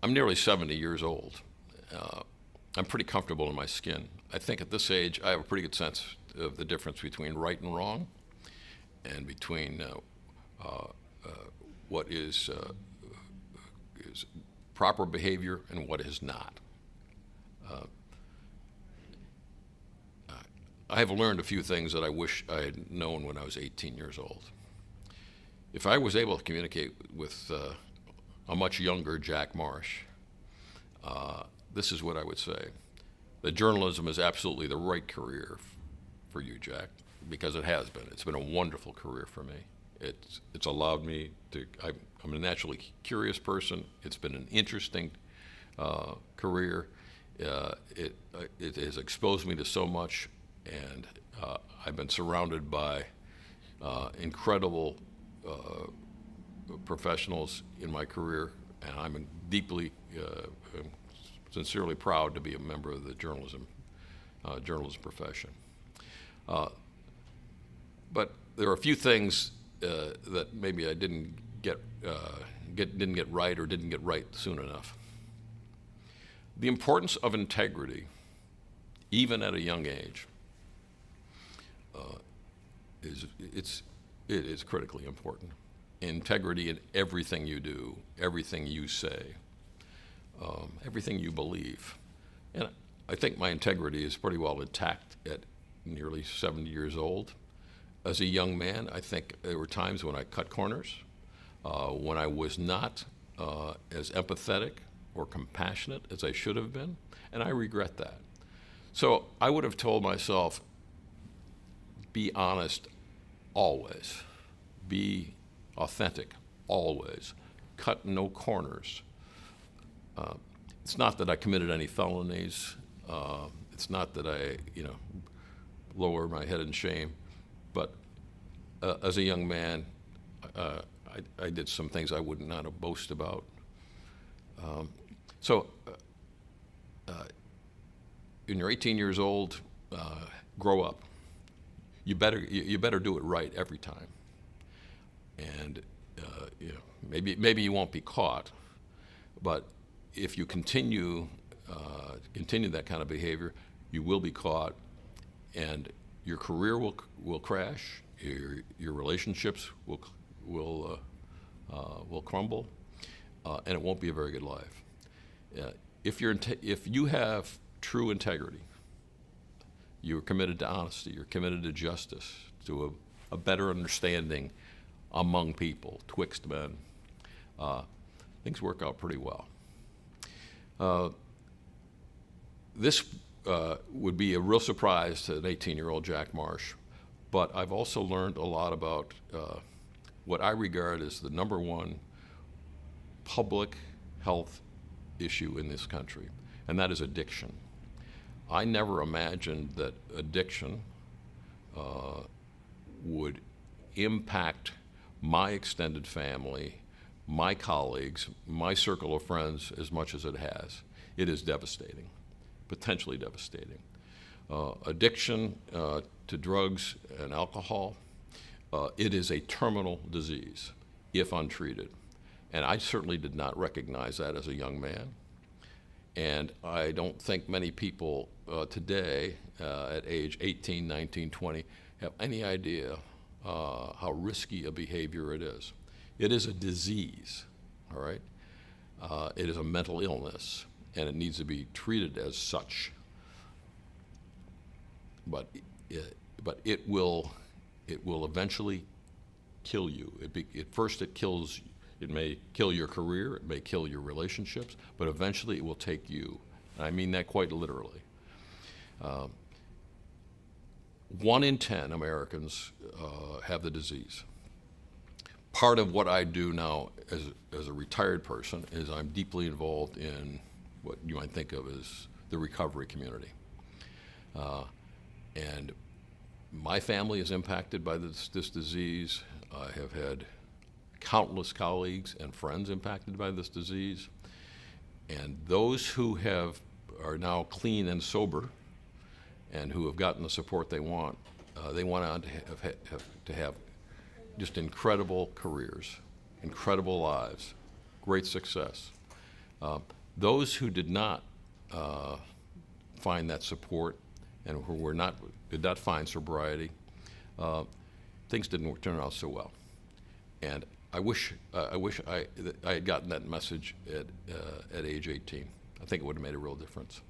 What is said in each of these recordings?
I'm nearly 70 years old. Uh, I'm pretty comfortable in my skin. I think at this age, I have a pretty good sense of the difference between right and wrong, and between what is proper behavior and what is not. Uh, I have learned a few things that I wish I had known when I was 18 years old. If I was able to communicate with a much younger Jack Marsh, this is what I would say. That journalism is absolutely the right career for you, Jack, because it has been. It's been a wonderful career for me. It's allowed me to, I'm a naturally curious person. It's been an interesting career. It has exposed me to so much, and I've been surrounded by incredible professionals in my career, and I'm deeply, sincerely proud to be a member of the journalism profession. But there are a few things that maybe I didn't get right or didn't get right soon enough. The importance of integrity, even at a young age, it is critically important. Integrity in everything you do, everything you say, everything you believe. And I think my integrity is pretty well intact at nearly 70 years old. As a young man, I think there were times when I cut corners, when I was not as empathetic or compassionate as I should have been, and I regret that. So I would have told myself, be honest always, be authentic always, cut no corners. It's not that I committed any felonies. It's not that I, lower my head in shame. But as a young man, I did some things I would not have boasted about. So when you're 18 years old, grow up. You better do it right every time. And maybe you won't be caught, but if you continue that kind of behavior, you will be caught, and your career will crash. Your relationships will crumble, and it won't be a very good life. If you have true integrity, you're committed to honesty, you're committed to justice, to a better understanding among people, twixt men, things work out pretty well. This would be a real surprise to an 18-year-old Jack Marsh, but I've also learned a lot about what I regard as the number one public health issue in this country, and that is addiction. I never imagined that addiction would impact my extended family, my colleagues, my circle of friends as much as it has. It is devastating, potentially devastating. Addiction to drugs and alcohol, it is a terminal disease if untreated. And I certainly did not recognize that as a young man. And I don't think many people today at age 18, 19, 20 have any idea how risky a behavior it is. It is a disease, all right? It is a mental illness, and it needs to be treated as such. But it will eventually kill you. First it may kill your career, it may kill your relationships, but eventually it will take you. And I mean that quite literally. 1 in 10 Americans have the disease. Part of what I do now as a retired person is I'm deeply involved in what you might think of as the recovery community. And my family is impacted by this disease. I have had countless colleagues and friends impacted by this disease. And those who are now clean and sober and who have gotten the support they want on to have just incredible careers, incredible lives, great success. Those who did not find that support and who did not find sobriety, things didn't turn out so well. And I wish I had gotten that message at age 18. I think it would have made a real difference.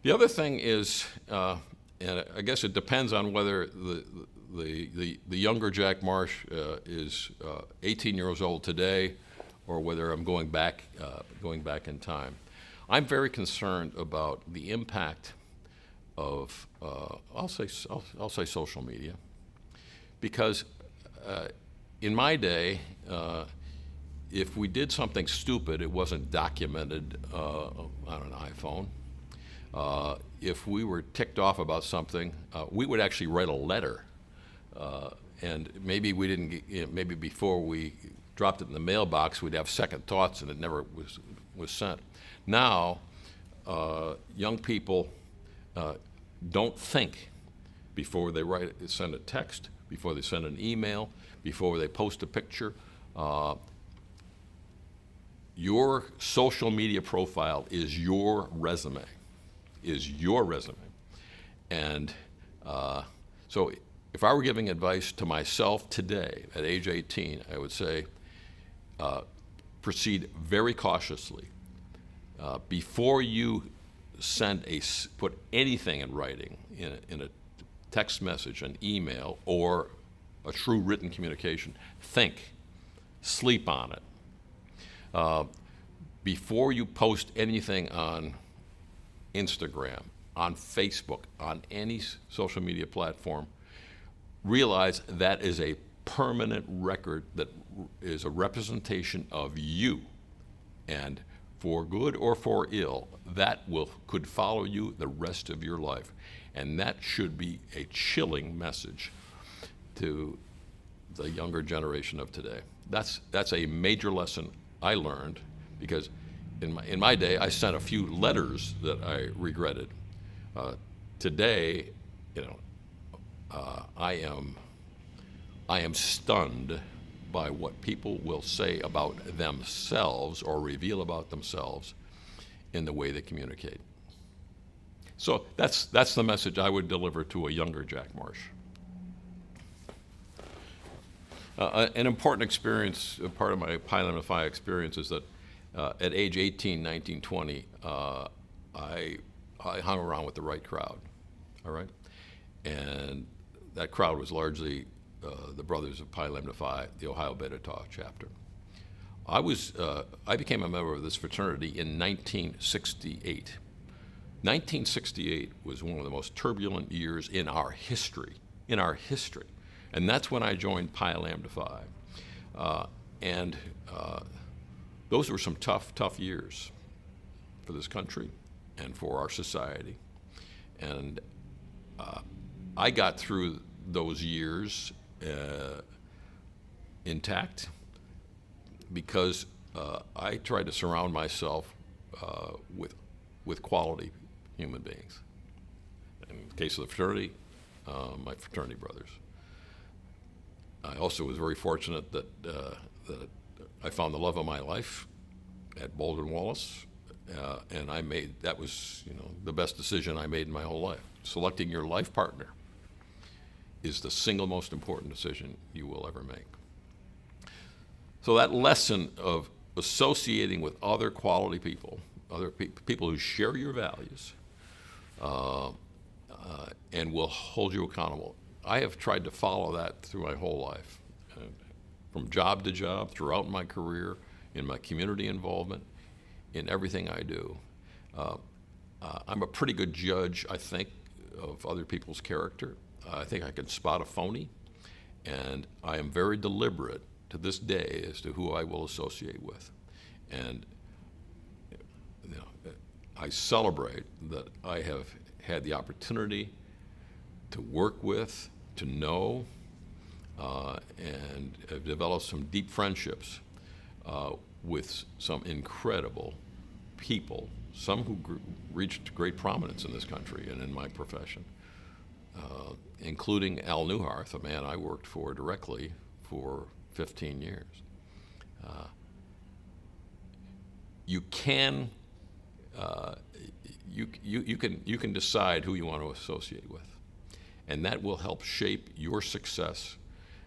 The other thing is, and I guess it depends on whether the younger Jack Marsh is 18 years old today, or whether I'm going back in time. I'm very concerned about the impact of I'll say social media, because in my day, if we did something stupid, it wasn't documented on an iPhone. If we were ticked off about something, we would actually write a letter, and maybe we didn't get, maybe before we dropped it in the mailbox, we'd have second thoughts, and it never was sent. Now, young people don't think before they send a text, before they send an email, before they post a picture. Your social media profile is your resume. And so if I were giving advice to myself today at age 18, I would say proceed very cautiously. Before you put anything in writing in a text message, an email, or a true written communication, think, sleep on it. Before you post anything on Instagram, on Facebook, on any social media platform, realize that is a permanent record that is a representation of you. And for good or for ill, that could follow you the rest of your life. And that should be a chilling message to the younger generation of today. That's a major lesson I learned, because in my day, I sent a few letters that I regretted. Today, I am stunned by what people will say about themselves or reveal about themselves in the way they communicate. So that's the message I would deliver to a younger Jack Marsh. An important experience, part of my Pi Lambda Phi experience, is that at age 18, 19, 20, I hung around with the right crowd, all right? And that crowd was largely the brothers of Pi Lambda Phi, the Ohio Beta Tau chapter. I became a member of this fraternity in 1968. 1968 was one of the most turbulent years in our history, and that's when I joined Pi Lambda Phi. And those were some tough years for this country and for our society. And I got through those years intact because I tried to surround myself with quality human beings. In the case of the fraternity, my fraternity brothers. I also was very fortunate that I found the love of my life at Baldwin Wallace, and that was the best decision I made in my whole life. Selecting your life partner is the single most important decision you will ever make. So that lesson of associating with other quality people, people who share your values, and will hold you accountable. I have tried to follow that through my whole life, from job to job, throughout my career, in my community involvement, in everything I do. I'm a pretty good judge, I think, of other people's character. I think I can spot a phony, and I am very deliberate to this day as to who I will associate with. And I celebrate that I have had the opportunity to work with, to know, and have developed some deep friendships with some incredible people, some who reached great prominence in this country and in my profession, including Al Newharth, a man I worked for directly for 15 years. you can you can decide who you want to associate with, and that will help shape your success,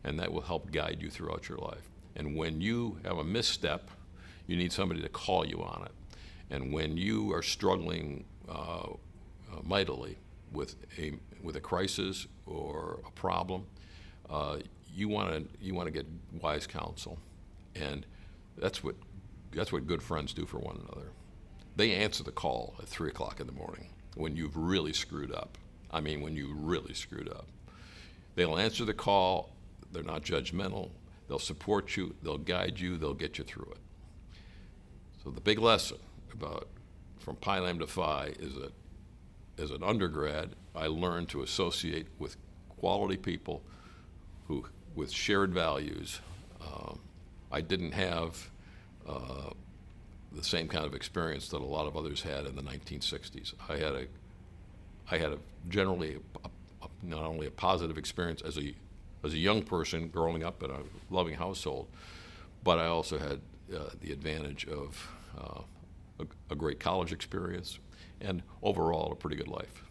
and that will help guide you throughout your life. And when you have a misstep, you need somebody to call you on it. And when you are struggling mightily with a crisis or a problem, you want to get wise counsel, and that's what good friends do for one another. They answer the call at 3 o'clock in the morning when you've really screwed up. I mean, when you really screwed up. They'll answer the call. They're not judgmental. They'll support you. They'll guide you. They'll get you through it. So the big lesson about from Pi Lambda Phi is that as an undergrad, I learned to associate with quality people who with shared values. I didn't have the same kind of experience that a lot of others had in the 1960s. I had a generally not only a positive experience as a young person growing up in a loving household, but I also had the advantage of a great college experience and overall a pretty good life.